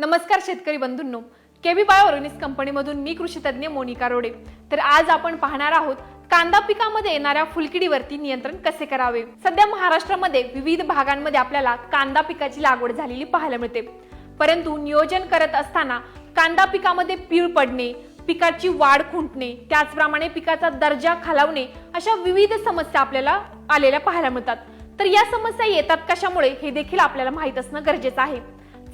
नमस्कार शेतकरी बंधूंनो, KB bio Organics कंपनीमधून मी कृषी तज्ञ मोनिका रोडे। तर आज आपण पाहणार आहोत कांदा पिकामध्ये येणाऱ्या फुलकिडीवरती नियंत्रण कसे करावे। सध्या महाराष्ट्रामध्ये विविध भागांमध्ये आपल्याला कांदा पिकाची लागवड झालेली पाहायला मिळते, परंतु नियोजन करत असताना कांदा पिकामध्ये पीळ पडणे, पिकाची वाढ खुंटणे, त्याचप्रमाणे पिकाचा दर्जा खालावणे अशा विविध समस्या आपल्याला आलेल्या पाहायला मिळतात। तर या समस्या येतात कशामुळे हे देखील आपल्याला माहित असणं गरजेचं आहे।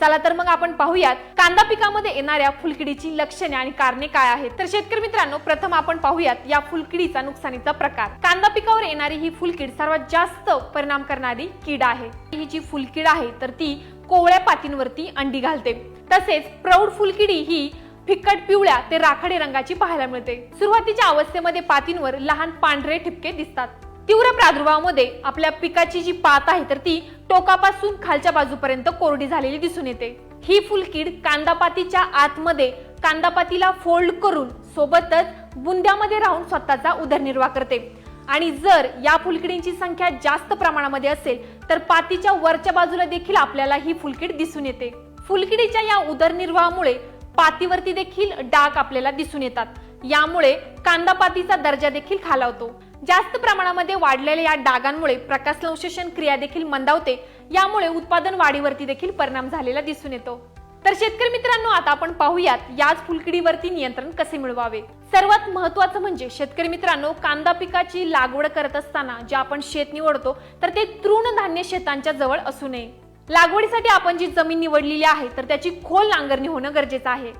चला तर मग आपण पाहूयात कांदा पिकामध्ये येणाऱ्या फुलकिडीची लक्षणे आणि कारणे काय आहेत। तर शेतकरी मित्रांनो, प्रथम आपण पाहूयात या फुलकिडीचा नुकसानीचा प्रकार। कांदा पिकावर येणारी ही फुलकीड सर्वात जास्त परिणाम करणारी कीड आहे। ही जी फुलकीड आहे तर ती कोवळ्या पातींवरती अंडी घालते। तसेच प्रौढ फुलकिडी ही फिकट पिवळ्या ते राखाडी रंगाची पाहायला मिळते। सुरुवातीच्या अवस्थेमध्ये पातींवर लहान पांढरे ठिपके दिसतात। तीव्र प्रादुर्भावामध्ये आपल्या पिकाची जी पात आहे तर ती टोकापासून खालच्या बाजूपर्यंत कोरडी झालेली दिसून येते। ही फुलकीड कांदापातीच्या आतमध्ये कांदापातीला फोल्ड करून सोबतच बुंद्यामध्ये राहून स्वतःचा उदरनिर्वाह करते। आणि जर या फुलकिडींची संख्या जास्त प्रमाणामध्ये असेल तर पातीच्या वरच्या बाजूला देखील आपल्याला ही फुलकीड दिसून येते। फुलकिडीच्या या उदरनिर्वाहामुळे पातीवरती देखील डाग आपल्याला दिसून येतात। यामुळे कांदापातीचा दर्जा देखील खालावतो। जास्त प्रमाणामध्ये वाढलेल्या या डागांमुळे प्रकाश संश्लेषण क्रिया देखील मंदावते। यामुळे उत्पादन वाढीवरती देखील परिणाम झालेला दिसून येतो। तर शेतकरी मित्रांनो, आता आपण पाहूयात याच फुलकिडीवरती नियंत्रण कसे मिळवावे। सर्वात महत्त्वाचं म्हणजे शेतकरी मित्रांनो, कांदा पिकाची लागवड करत असताना जे आपण शेत निवडतो तर ते तृणधान्य शेतांच्या जवळ असू नये। लागवडीसाठी आपण जी जमीन निवडलेली आहे तर त्याची खोल नांगरणी होणं गरजेचं आहे।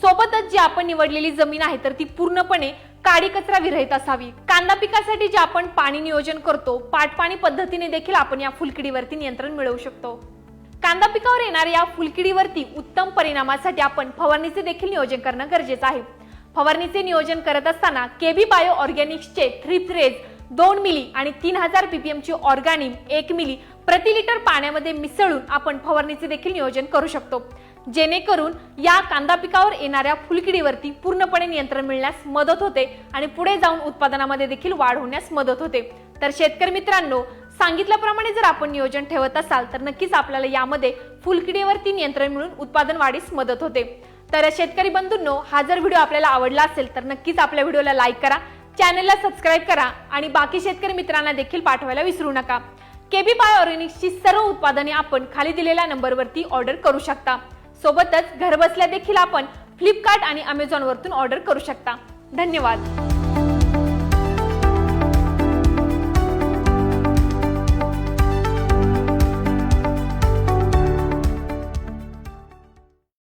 सोबतच जी आपण निवडलेली जमीन आहे तर ती पूर्णपणे काडी कचरा विरहित असावी। कांदा पिकासाठी जे आपण पाणी नियोजन करतो, पाटपाणी पद्धतीने देखील आपण या फुलकिडीवरती नियंत्रण मिळवू शकतो। कांदा पिकावर येणाऱ्या या फुलकिडीवरती उत्तम परिणामासाठी आपण फवारणीचे देखील नियोजन करणं गरजेचं आहे। फवारणीचे नियोजन करत असताना केबी बायो ऑर्गॅनिक्सचे थ्रिप्थरेज 2 मिली आणि 3000 ppm ची ऑर्गॅनिम 1 मिली प्रति लिटर पाण्यामध्ये मिसळून आपण फवारणीचे देखील नियोजन करू शकतो, जेणेकरून या कांदा पिकावर येणाऱ्या फुलकिडीवरती पूर्णपणे नियंत्रण मिळण्यास मदत होते आणि पुढे जाऊन उत्पादनामध्ये देखील वाढ होण्यास मदत होते। तर शेतकरी मित्रांनो, सांगितल्याप्रमाणे जर आपण नियोजन ठेवत असाल तर नक्कीच आपल्याला यामध्ये फुलकिडीवरती नियंत्रण मिळून उत्पादन वाढीस मदत होते। तर शेतकरी बंधूंनो, हा जर व्हिडिओ आपल्याला आवडला असेल तर नक्कीच आपल्या व्हिडिओला लाईक करा, चॅनलला सबस्क्राईब करा आणि बाकी शेतकरी मित्रांना देखील पाठवायला विसरू नका। केबी बायो ऑर्गॅनिक्सची सर्व उत्पादने आपण खाली दिलेल्या नंबरवरती ऑर्डर करू शकता। सोबतच घरबसल्या देखील आपण फ्लिपकार्ट आणि अमेझॉन वरतून ऑर्डर करू शकता। धन्यवाद।